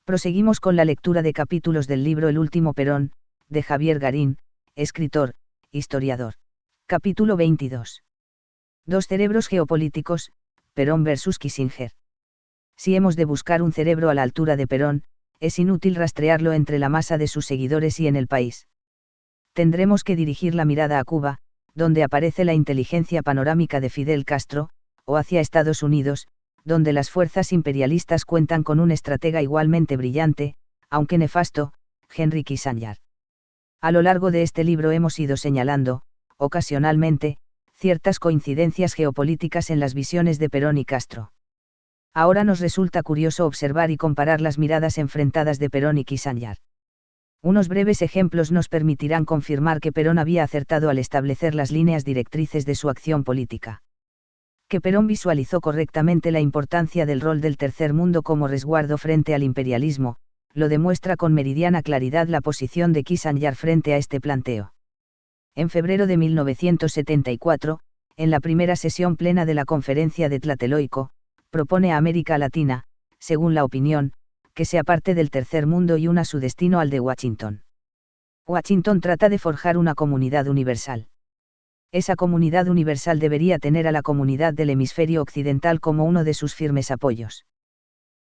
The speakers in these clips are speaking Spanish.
Proseguimos con la lectura de capítulos del libro El último Perón, de Javier Garín, escritor, historiador. Capítulo 22. Dos cerebros geopolíticos, Perón versus Kissinger. Si hemos de buscar un cerebro a la altura de Perón, es inútil rastrearlo entre la masa de sus seguidores y en el país. Tendremos que dirigir la mirada a Cuba, donde aparece la inteligencia panorámica de Fidel Castro, o hacia Estados Unidos, donde las fuerzas imperialistas cuentan con un estratega igualmente brillante, aunque nefasto, Henry Kissinger. A lo largo de este libro hemos ido señalando, ocasionalmente, ciertas coincidencias geopolíticas en las visiones de Perón y Castro. Ahora nos resulta curioso observar y comparar las miradas enfrentadas de Perón y Kissinger. Unos breves ejemplos nos permitirán confirmar que Perón había acertado al establecer las líneas directrices de su acción política. Que Perón visualizó correctamente la importancia del rol del tercer mundo como resguardo frente al imperialismo, lo demuestra con meridiana claridad la posición de Kissinger frente a este planteo. En febrero de 1974, en la primera sesión plena de la Conferencia de Tlatelolco, propone a América Latina, según la opinión, que se aparte del tercer mundo y una su destino al de Washington. Washington trata de forjar una comunidad universal. Esa comunidad universal debería tener a la comunidad del hemisferio occidental como uno de sus firmes apoyos.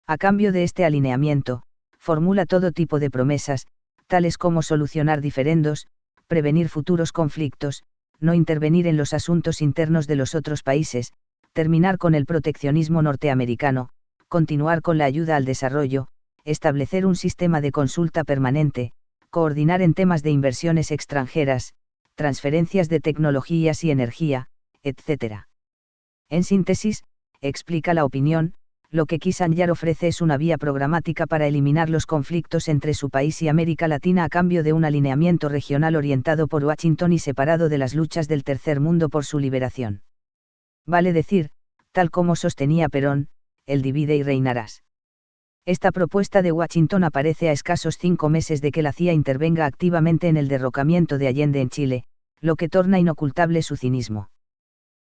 A cambio de este alineamiento, formula todo tipo de promesas, tales como solucionar diferendos, prevenir futuros conflictos, no intervenir en los asuntos internos de los otros países, terminar con el proteccionismo norteamericano, continuar con la ayuda al desarrollo, establecer un sistema de consulta permanente, coordinar en temas de inversiones extranjeras, transferencias de tecnologías y energía, etc. En síntesis, explica la opinión, lo que Kissinger ofrece es una vía programática para eliminar los conflictos entre su país y América Latina a cambio de un alineamiento regional orientado por Washington y separado de las luchas del tercer mundo por su liberación. Vale decir, tal como sostenía Perón, el divide y reinarás. Esta propuesta de Washington aparece a escasos 5 meses de que la CIA intervenga activamente en el derrocamiento de Allende en Chile, lo que torna inocultable su cinismo.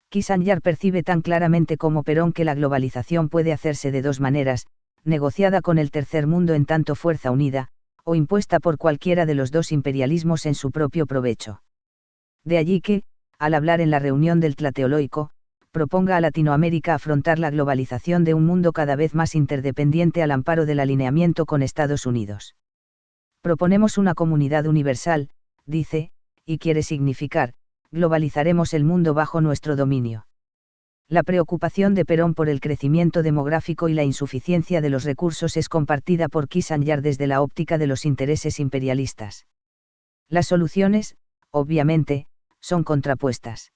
Kissinger percibe tan claramente como Perón que la globalización puede hacerse de dos maneras, negociada con el tercer mundo en tanto fuerza unida, o impuesta por cualquiera de los dos imperialismos en su propio provecho. De allí que, al hablar en la reunión del Tlatelolco, proponga a Latinoamérica afrontar la globalización de un mundo cada vez más interdependiente al amparo del alineamiento con Estados Unidos. Proponemos una comunidad universal, dice, y quiere significar, globalizaremos el mundo bajo nuestro dominio. La preocupación de Perón por el crecimiento demográfico y la insuficiencia de los recursos es compartida por Kissinger desde la óptica de los intereses imperialistas. Las soluciones, obviamente, son contrapuestas.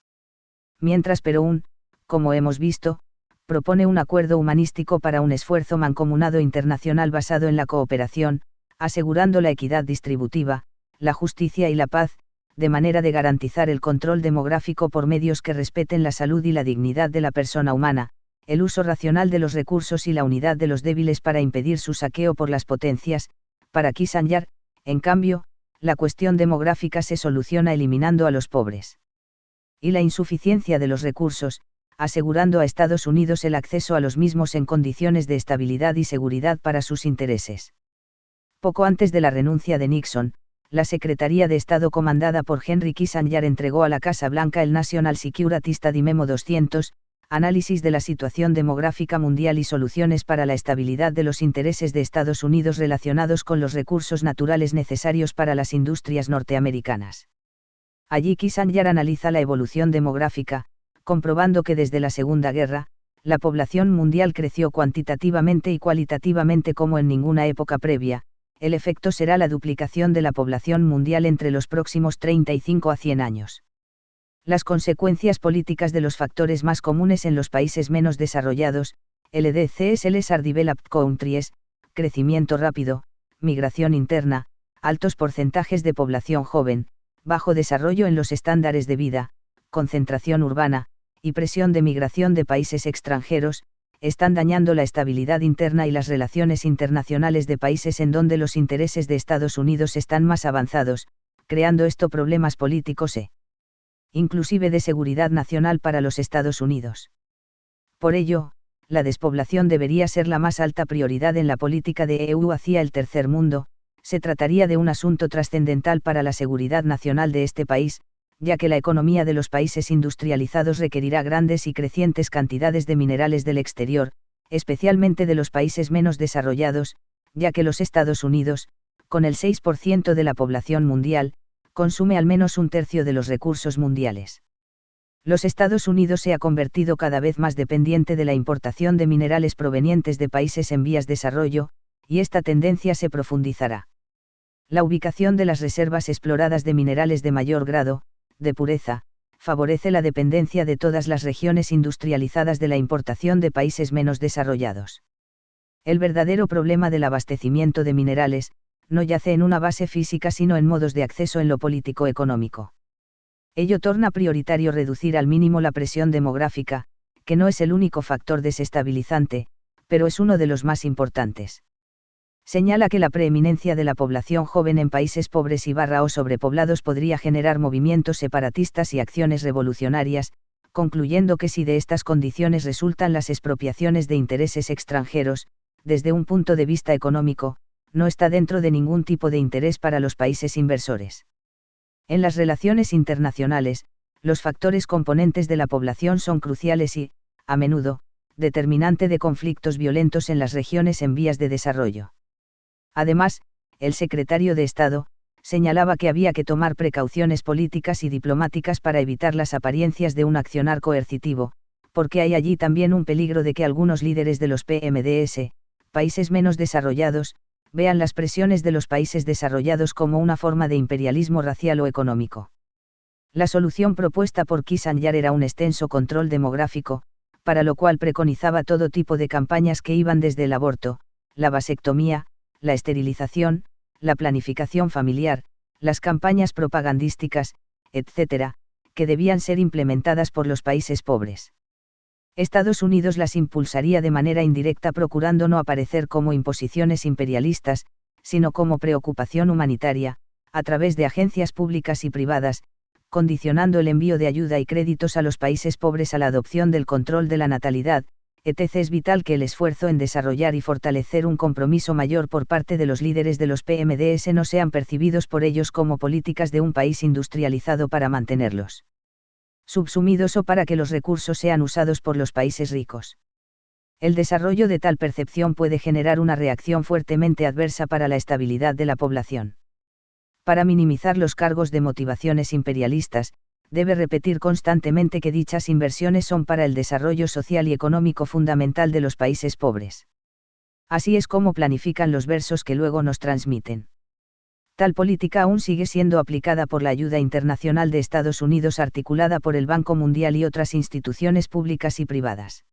Mientras Perón, como hemos visto, propone un acuerdo humanístico para un esfuerzo mancomunado internacional basado en la cooperación, asegurando la equidad distributiva, la justicia y la paz, de manera de garantizar el control demográfico por medios que respeten la salud y la dignidad de la persona humana, el uso racional de los recursos y la unidad de los débiles para impedir su saqueo por las potencias. Para Kissinger, en cambio, la cuestión demográfica se soluciona eliminando a los pobres. Y la insuficiencia de los recursos, asegurando a Estados Unidos el acceso a los mismos en condiciones de estabilidad y seguridad para sus intereses. Poco antes de la renuncia de Nixon, la Secretaría de Estado comandada por Henry Kissinger entregó a la Casa Blanca el National Security Study Memo 200, Análisis de la situación demográfica mundial y soluciones para la estabilidad de los intereses de Estados Unidos relacionados con los recursos naturales necesarios para las industrias norteamericanas. Allí Kissinger analiza la evolución demográfica, comprobando que desde la Segunda Guerra, la población mundial creció cuantitativamente y cualitativamente como en ninguna época previa. El efecto será la duplicación de la población mundial entre los próximos 35 a 100 años. Las consecuencias políticas de los factores más comunes en los países menos desarrollados, LDCs LSR Developed Countries, crecimiento rápido, migración interna, altos porcentajes de población joven, bajo desarrollo en los estándares de vida, concentración urbana, y presión de migración de países extranjeros, están dañando la estabilidad interna y las relaciones internacionales de países en donde los intereses de Estados Unidos están más avanzados, creando esto problemas políticos inclusive de seguridad nacional para los Estados Unidos. Por ello, la despoblación debería ser la más alta prioridad en la política de EU hacia el tercer mundo. Se trataría de un asunto trascendental para la seguridad nacional de este país, ya que la economía de los países industrializados requerirá grandes y crecientes cantidades de minerales del exterior, especialmente de los países menos desarrollados, ya que los Estados Unidos, con el 6% de la población mundial, consume al menos un tercio de los recursos mundiales. Los Estados Unidos se ha convertido cada vez más dependiente de la importación de minerales provenientes de países en vías de desarrollo, y esta tendencia se profundizará. La ubicación de las reservas exploradas de minerales de mayor grado, de pureza, favorece la dependencia de todas las regiones industrializadas de la importación de países menos desarrollados. El verdadero problema del abastecimiento de minerales, no yace en una base física sino en modos de acceso en lo político-económico. Ello torna prioritario reducir al mínimo la presión demográfica, que no es el único factor desestabilizante, pero es uno de los más importantes. Señala que la preeminencia de la población joven en países pobres o sobrepoblados podría generar movimientos separatistas y acciones revolucionarias, concluyendo que si de estas condiciones resultan las expropiaciones de intereses extranjeros, desde un punto de vista económico, no está dentro de ningún tipo de interés para los países inversores. En las relaciones internacionales, los factores componentes de la población son cruciales y, a menudo, determinante de conflictos violentos en las regiones en vías de desarrollo. Además, el secretario de Estado señalaba que había que tomar precauciones políticas y diplomáticas para evitar las apariencias de un accionar coercitivo, porque hay allí también un peligro de que algunos líderes de los PMDS, países menos desarrollados, vean las presiones de los países desarrollados como una forma de imperialismo racial o económico. La solución propuesta por Kissinger era un extenso control demográfico, para lo cual preconizaba todo tipo de campañas que iban desde el aborto, la vasectomía, la esterilización, la planificación familiar, las campañas propagandísticas, etc., que debían ser implementadas por los países pobres. Estados Unidos las impulsaría de manera indirecta procurando no aparecer como imposiciones imperialistas, sino como preocupación humanitaria, a través de agencias públicas y privadas, condicionando el envío de ayuda y créditos a los países pobres a la adopción del control de la natalidad, etc. Es vital que el esfuerzo en desarrollar y fortalecer un compromiso mayor por parte de los líderes de los PMDS no sean percibidos por ellos como políticas de un país industrializado para mantenerlos subsumidos o para que los recursos sean usados por los países ricos. El desarrollo de tal percepción puede generar una reacción fuertemente adversa para la estabilidad de la población. Para minimizar los cargos de motivaciones imperialistas, debe repetir constantemente que dichas inversiones son para el desarrollo social y económico fundamental de los países pobres. Así es como planifican los versos que luego nos transmiten. Tal política aún sigue siendo aplicada por la ayuda internacional de Estados Unidos articulada por el Banco Mundial y otras instituciones públicas y privadas.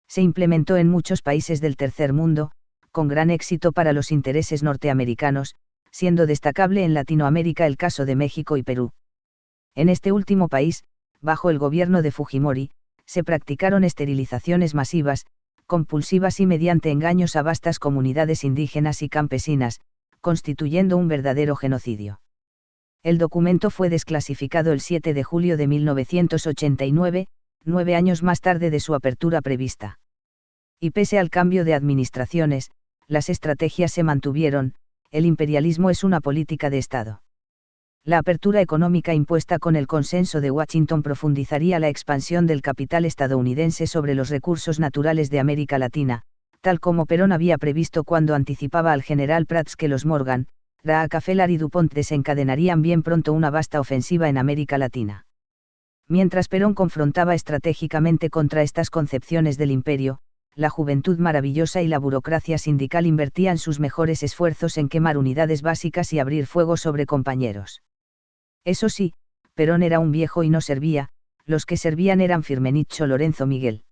Se implementó en muchos países del tercer mundo, con gran éxito para los intereses norteamericanos, siendo destacable en Latinoamérica el caso de México y Perú. En este último país, bajo el gobierno de Fujimori, se practicaron esterilizaciones masivas, compulsivas y mediante engaños a vastas comunidades indígenas y campesinas, constituyendo un verdadero genocidio. El documento fue desclasificado el 7 de julio de 1989, 9 años más tarde de su apertura prevista. Y pese al cambio de administraciones, las estrategias se mantuvieron. El imperialismo es una política de Estado. La apertura económica impuesta con el consenso de Washington profundizaría la expansión del capital estadounidense sobre los recursos naturales de América Latina, tal como Perón había previsto cuando anticipaba al general Prats que los Morgan, Rockefeller y DuPont desencadenarían bien pronto una vasta ofensiva en América Latina. Mientras Perón confrontaba estratégicamente contra estas concepciones del imperio, la juventud maravillosa y la burocracia sindical invertían sus mejores esfuerzos en quemar unidades básicas y abrir fuego sobre compañeros. Eso sí, Perón era un viejo y no servía, los que servían eran Firmenich o Lorenzo Miguel.